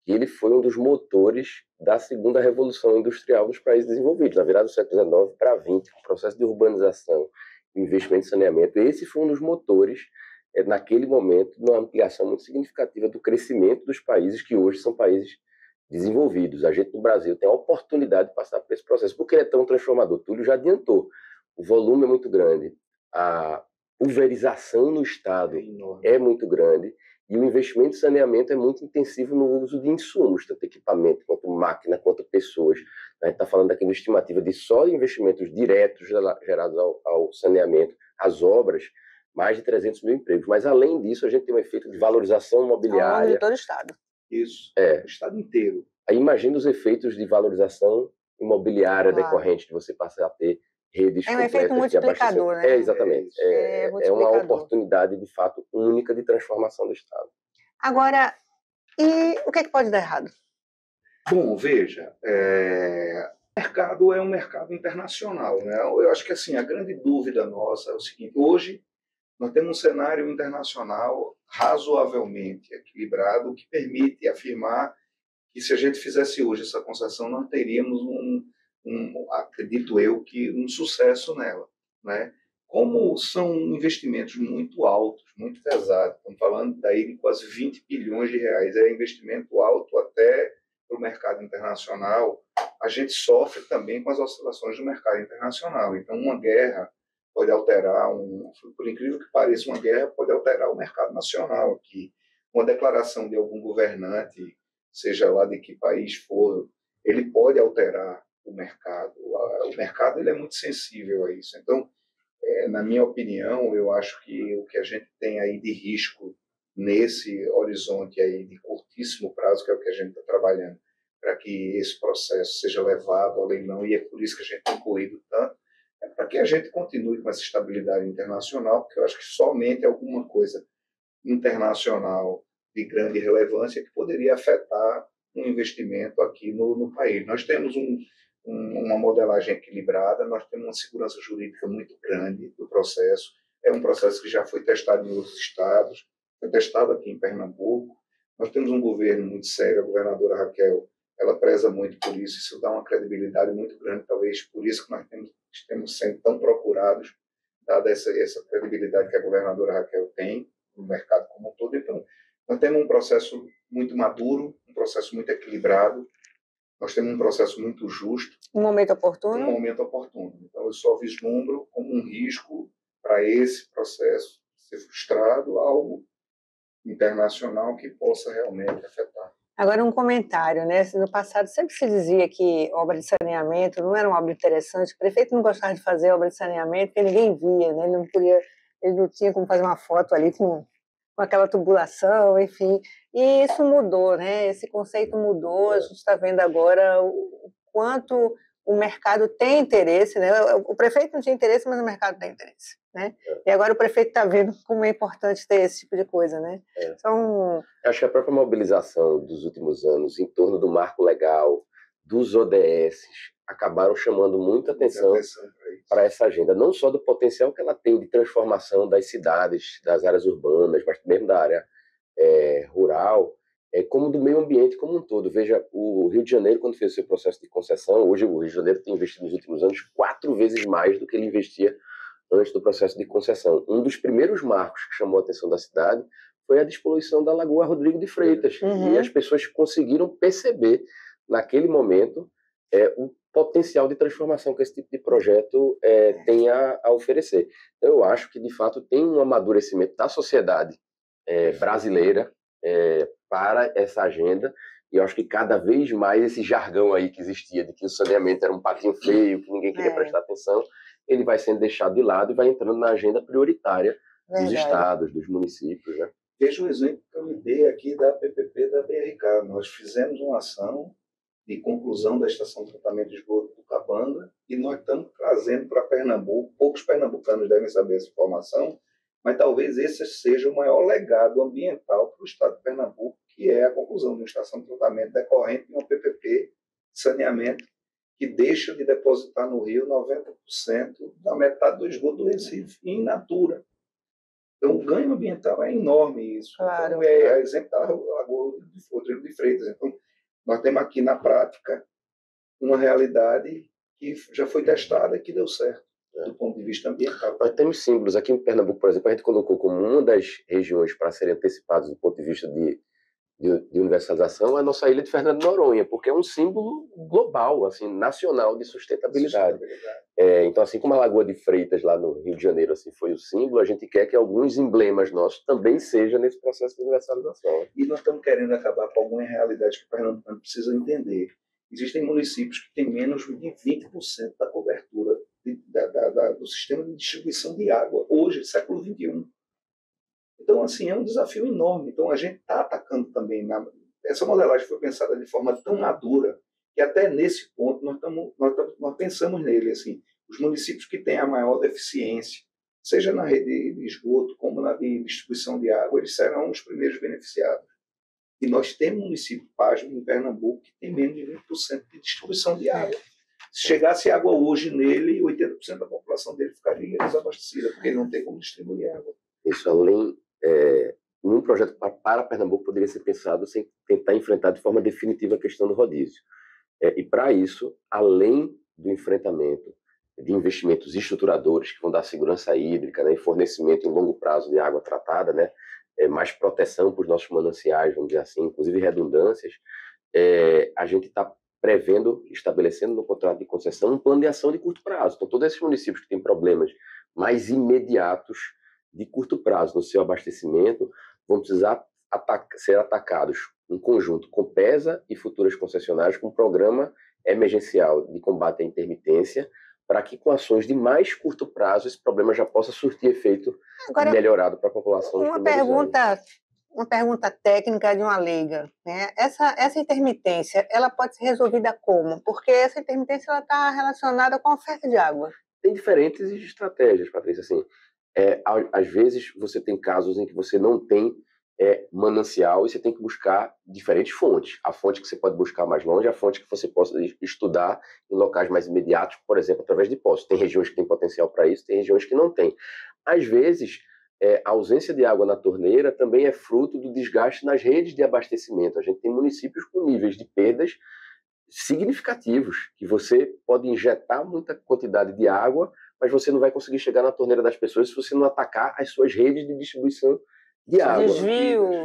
S3: que ele foi um dos motores da segunda revolução industrial nos países desenvolvidos, na virada do século XIX para XX, o processo de urbanização, investimento em saneamento. Esse foi um dos motores, naquele momento, numa ampliação muito significativa do crescimento dos países que hoje são países desenvolvidos. A gente no Brasil tem a oportunidade de passar por esse processo, porque ele é tão transformador. Túlio já adiantou. O volume é muito grande, a pulverização no Estado é muito grande, e o investimento em saneamento é muito intensivo no uso de insumos, tanto equipamento, quanto máquina, quanto pessoas. A gente está falando aqui de uma estimativa de só investimentos diretos gerados ao saneamento, às obras, mais de 300 mil empregos. Mas, além disso, a gente tem um efeito de valorização imobiliária.
S1: Ao longo de todo o Estado.
S2: Isso, o Estado inteiro.
S3: Aí imagina os efeitos de valorização imobiliária decorrente de você passar a ter redes
S1: completas. É um efeito multiplicador, né?
S3: Exatamente. É uma oportunidade, de fato, única de transformação do Estado.
S1: Agora, e o que é que pode dar errado?
S2: Bom, veja, o mercado é um mercado internacional, né? Eu acho que assim, a grande dúvida nossa é o seguinte: hoje nós temos um cenário internacional razoavelmente equilibrado, o que permite afirmar que se a gente fizesse hoje essa concessão, nós teríamos acredito eu, que um sucesso nela, né? Como são investimentos muito altos, muito pesados, estamos falando daí de quase 20 bilhões de reais, é investimento alto até para o mercado internacional, a gente sofre também com as oscilações do mercado internacional. Então, uma guerra pode alterar, por incrível que pareça, uma guerra pode alterar o mercado nacional aqui. Uma declaração de algum governante, seja lá de que país for, ele pode alterar o mercado. O mercado ele é muito sensível a isso. Então, na minha opinião, eu acho que o que a gente tem aí de risco nesse horizonte aí de curtíssimo prazo, que é o que a gente está trabalhando, para que esse processo seja levado ao leilão, e é por isso que a gente tem corrido tanto, é para que a gente continue com essa estabilidade internacional, porque eu acho que somente alguma coisa internacional de grande relevância que poderia afetar um investimento aqui no país. Nós temos uma modelagem equilibrada, nós temos uma segurança jurídica muito grande do processo, é um processo que já foi testado em outros estados, foi testado aqui em Pernambuco, nós temos um governo muito sério, a governadora Raquel, ela preza muito por isso dá uma credibilidade muito grande, talvez por isso que nós temos sendo tão procurados, dada essa credibilidade que a governadora Raquel tem no mercado como um todo. Então, nós temos um processo muito maduro, um processo muito equilibrado, nós temos um processo muito justo.
S1: Um momento oportuno?
S2: Um momento oportuno. Então, eu só vislumbro como um risco para esse processo ser frustrado, algo internacional que possa realmente afetar.
S1: Agora, um comentário, né? No passado sempre se dizia que obra de saneamento não era uma obra interessante, o prefeito não gostava de fazer obra de saneamento porque ninguém via, né? Ele não tinha como fazer uma foto ali com aquela tubulação, enfim. E isso mudou, né? Esse conceito mudou, a gente está vendo agora o quanto o mercado tem interesse, né? O prefeito não tinha interesse, mas o mercado tem interesse, né? E agora o prefeito está vendo como é importante ter esse tipo de coisa, né? Então,
S3: acho que a própria mobilização dos últimos anos em torno do marco legal, dos ODS, acabaram chamando muita atenção para essa agenda, não só do potencial que ela tem de transformação das cidades, das áreas urbanas, mas mesmo da área rural, como do meio ambiente como um todo. Veja, o Rio de Janeiro, quando fez o seu processo de concessão, hoje o Rio de Janeiro tem investido nos últimos anos 4 vezes mais do que ele investia antes do processo de concessão. Um dos primeiros marcos que chamou a atenção da cidade foi a despoluição da Lagoa Rodrigo de Freitas. E as pessoas conseguiram perceber, naquele momento, o potencial de transformação que esse tipo de projeto tem a oferecer. Então, eu acho que, de fato, tem um amadurecimento da sociedade brasileira para essa agenda, e eu acho que cada vez mais esse jargão aí que existia de que o saneamento era um patinho feio, que ninguém queria prestar atenção, ele vai sendo deixado de lado e vai entrando na agenda prioritária dos estados, dos municípios, né?
S2: Veja o exemplo que eu me dei aqui da PPP da BRK. Nós fizemos uma ação de conclusão da estação de tratamento de esgoto do Cabanga e nós estamos trazendo para Pernambuco, poucos pernambucanos devem saber essa informação, mas talvez esse seja o maior legado ambiental para o estado de Pernambuco, que é a conclusão de uma estação de tratamento decorrente de uma PPP de saneamento que deixa de depositar no rio 90% da metade do esgoto do Recife in natura. Então, o ganho ambiental é enorme isso.
S1: Claro.
S2: Então, é exemplo da Lagoa Rodrigo de Freitas. Então, nós temos aqui na prática uma realidade que já foi testada e que deu certo do ponto de vista ambiental.
S3: Nós temos símbolos. Aqui em Pernambuco, por exemplo, a gente colocou como uma das regiões para serem antecipadas do ponto de vista de universalização a nossa ilha de Fernando de Noronha, porque é um símbolo global, assim, nacional de sustentabilidade. Então, assim como a Lagoa de Freitas lá no Rio de Janeiro assim, foi o símbolo, a gente quer que alguns emblemas nossos também sejam nesse processo de universalização.
S2: E nós estamos querendo acabar com algumas realidades que o Pernambucano precisa entender. Existem municípios que têm menos de 20% da cobertura do sistema de distribuição de água, hoje, século XXI. Então, assim, é um desafio enorme. Então, a gente está atacando também. Essa modelagem foi pensada de forma tão madura que até nesse ponto nós pensamos nele. Assim, os municípios que têm a maior deficiência, seja na rede de esgoto como na de distribuição de água, eles serão os primeiros beneficiados. E nós temos município, pasmo, em Pernambuco, que tem menos de 20% de distribuição de água. Se chegasse água hoje nele, 80% da população dele ficaria desabastecida, porque ele não tem como distribuir água.
S3: Isso, além... um projeto para Pernambuco poderia ser pensado sem tentar enfrentar de forma definitiva a questão do rodízio. E para isso, além do enfrentamento de investimentos estruturadores que vão dar segurança hídrica, né, e fornecimento em longo prazo de água tratada, né, mais proteção para os nossos mananciais, vamos dizer assim, inclusive redundâncias, a gente está prevendo, estabelecendo no contrato de concessão um plano de ação de curto prazo. Então, todos esses municípios que têm problemas mais imediatos de curto prazo no seu abastecimento vão precisar ser atacados em conjunto com PESA e futuras concessionárias com um programa emergencial de combate à intermitência para que com ações de mais curto prazo esse problema já possa surtir efeito melhorado para a população.
S1: Uma pergunta técnica de uma leiga, né? Essa intermitência, ela pode ser resolvida como? Porque essa intermitência está relacionada com a oferta de água.
S3: Tem diferentes estratégias, Patrícia, assim. Às vezes você tem casos em que você não tem manancial e você tem que buscar diferentes fontes. A fonte que você pode buscar mais longe, a fonte que você possa estudar em locais mais imediatos, por exemplo, através de poços. Tem regiões que têm potencial para isso, tem regiões que não têm. Às vezes, a ausência de água na torneira também é fruto do desgaste nas redes de abastecimento. A gente tem municípios com níveis de perdas significativos, que você pode injetar muita quantidade de água, mas você não vai conseguir chegar na torneira das pessoas se você não atacar as suas redes de distribuição de água.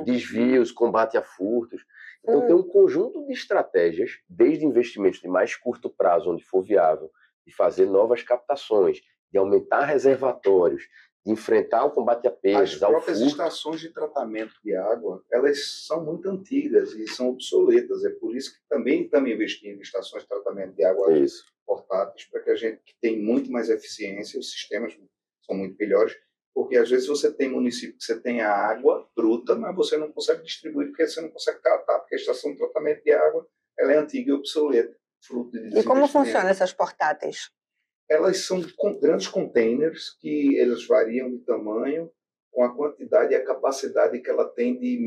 S3: Desvios, combate a furtos. Então tem um conjunto de estratégias, desde investimentos de mais curto prazo, onde for viável, de fazer novas captações, de aumentar reservatórios, de enfrentar o combate a perdas,
S2: as próprias estações de tratamento de água, elas são muito antigas e são obsoletas. É por isso que também estamos investindo em estações de tratamento de água portáteis, para que a gente tenha muito mais eficiência, os sistemas são muito melhores, porque às vezes você tem município que você tem a água bruta, mas você não consegue distribuir porque você não consegue tratar, porque a estação de tratamento de água ela é antiga e obsoleta, fruto de
S1: E como funcionam essas portáteis?
S2: Elas são grandes containers que eles variam de tamanho com a quantidade e a capacidade que ela tem de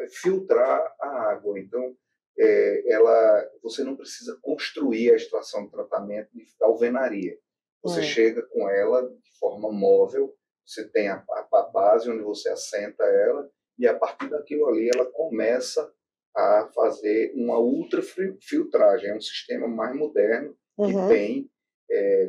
S2: filtrar a água. Então, você não precisa construir a estação de tratamento de alvenaria. Você chega com ela de forma móvel, você tem a base onde você assenta ela e a partir daquilo ali ela começa a fazer uma ultrafiltragem. É um sistema mais moderno que tem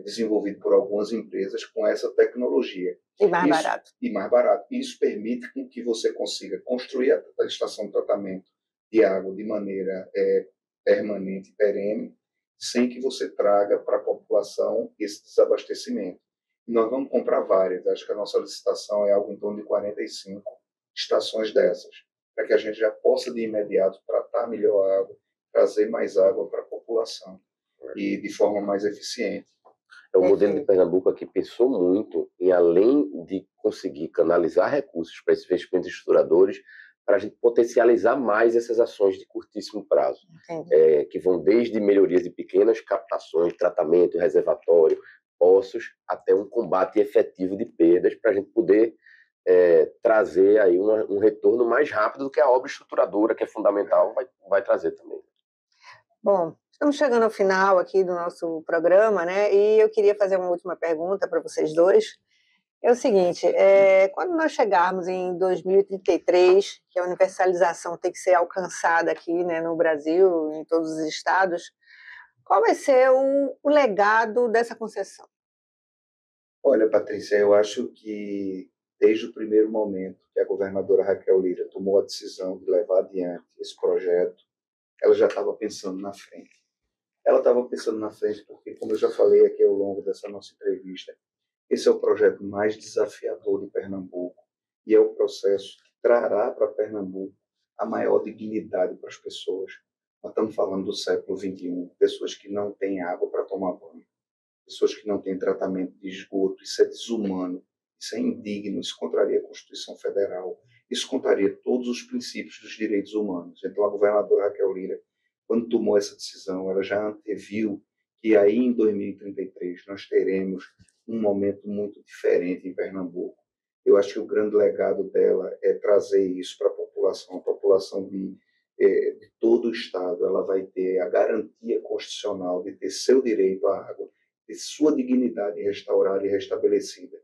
S2: desenvolvido por algumas empresas com essa tecnologia.
S1: E mais barato.
S2: E mais barato. Isso permite que você consiga construir a estação de tratamento de água de maneira permanente, perene, sem que você traga para a população esse desabastecimento. E nós vamos comprar várias. Acho que a nossa licitação é algo em torno de 45 estações dessas, para que a gente já possa, de imediato, tratar melhor a água, trazer mais água para a população e de forma mais eficiente.
S3: O modelo de Pernambuco aqui pensou muito em, além de conseguir canalizar recursos para esses investimentos estruturadores, para a gente potencializar mais essas ações de curtíssimo prazo, que vão desde melhorias de pequenas captações, tratamento, reservatório, poços, até um combate efetivo de perdas, para a gente poder trazer aí um retorno mais rápido do que a obra estruturadora, que é fundamental, vai trazer também.
S1: Bom, estamos chegando ao final aqui do nosso programa, né? E eu queria fazer uma última pergunta para vocês dois. É o seguinte, quando nós chegarmos em 2033, que a universalização tem que ser alcançada aqui, né, no Brasil, em todos os estados, qual vai ser o legado dessa concessão?
S2: Olha, Patrícia, eu acho que desde o primeiro momento que a governadora Raquel Lira tomou a decisão de levar adiante esse projeto, ela já estava pensando na frente. Ela estava pensando na frente porque, como eu já falei aqui ao longo dessa nossa entrevista, esse é o projeto mais desafiador de Pernambuco e é o processo que trará para Pernambuco a maior dignidade para as pessoas. Nós estamos falando do século XXI, pessoas que não têm água para tomar banho, pessoas que não têm tratamento de esgoto. Isso é desumano, isso é indigno, isso contraria a Constituição Federal, isso contraria todos os princípios dos direitos humanos. Então, a governadora Raquel Lira, quando tomou essa decisão, ela já anteviu que aí em 2033 nós teremos um momento muito diferente em Pernambuco. Eu acho que o grande legado dela é trazer isso para a população de todo o Estado. Ela vai ter a garantia constitucional de ter seu direito à água, de sua dignidade restaurada e restabelecida.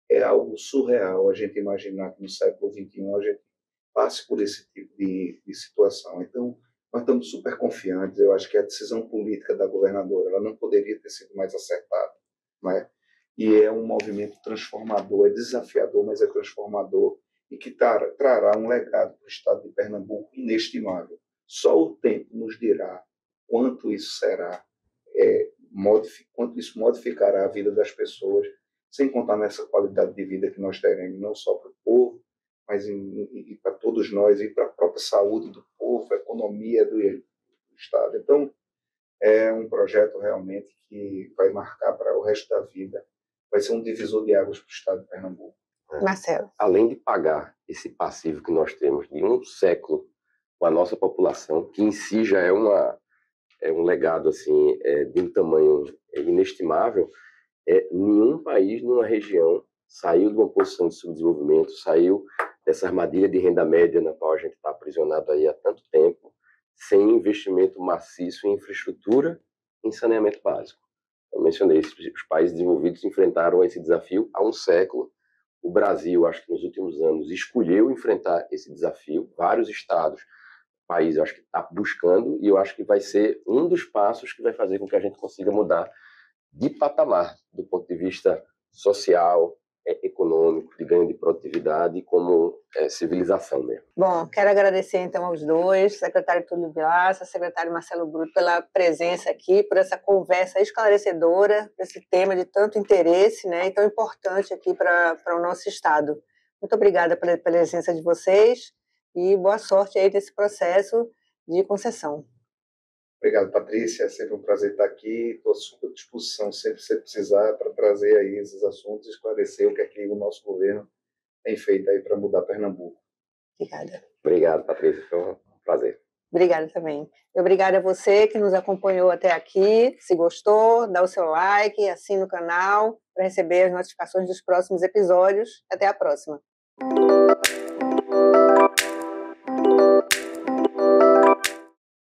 S2: É algo surreal a gente imaginar que no século XXI a gente passe por esse tipo de situação. Então, nós estamos super confiantes. Eu acho que a decisão política da governadora ela não poderia ter sido mais acertada, não é? E é um movimento transformador, é desafiador, mas é transformador e que trará um legado para o estado de Pernambuco inestimável. Só o tempo nos dirá quanto isso será, quanto isso modificará a vida das pessoas, sem contar nessa qualidade de vida que nós teremos, não só para o povo, mas para todos nós e para a própria saúde do povo, a economia do estado. Então, é um projeto realmente que vai marcar para o resto da vida, vai ser um divisor de águas para o estado de Pernambuco.
S1: Marcelo.
S3: Além de pagar esse passivo que nós temos de um século com a nossa população, que em si já é um legado assim, de um tamanho inestimável, nenhum país, nenhuma região saiu de uma posição de subdesenvolvimento, saiu dessa armadilha de renda média na qual a gente está aprisionado aí há tanto tempo, sem investimento maciço em infraestrutura e em saneamento básico. Eu mencionei, os países desenvolvidos enfrentaram esse desafio há um século. O Brasil, acho que nos últimos anos, escolheu enfrentar esse desafio. Vários estados, países, acho que está buscando, e eu acho que vai ser um dos passos que vai fazer com que a gente consiga mudar de patamar, do ponto de vista social, econômico, de ganho de produtividade, como civilização mesmo.
S1: Bom, quero agradecer então aos dois, secretário Túlio Vilaça, secretário Marcelo Bruto, pela presença aqui, por essa conversa esclarecedora, esse tema de tanto interesse, né, e tão importante aqui para o nosso estado. Muito obrigada pela presença de vocês e boa sorte aí nesse processo de concessão.
S2: Obrigado, Patrícia. É sempre um prazer estar aqui. Estou à sua disposição sempre que você precisar para trazer aí esses assuntos e esclarecer o que é que o nosso governo tem feito aí para mudar Pernambuco.
S1: Obrigada.
S3: Obrigado, Patrícia. Foi um prazer.
S1: Obrigada também. Obrigada a você que nos acompanhou até aqui. Se gostou, dá o seu like, assina o canal para receber as notificações dos próximos episódios. Até a próxima.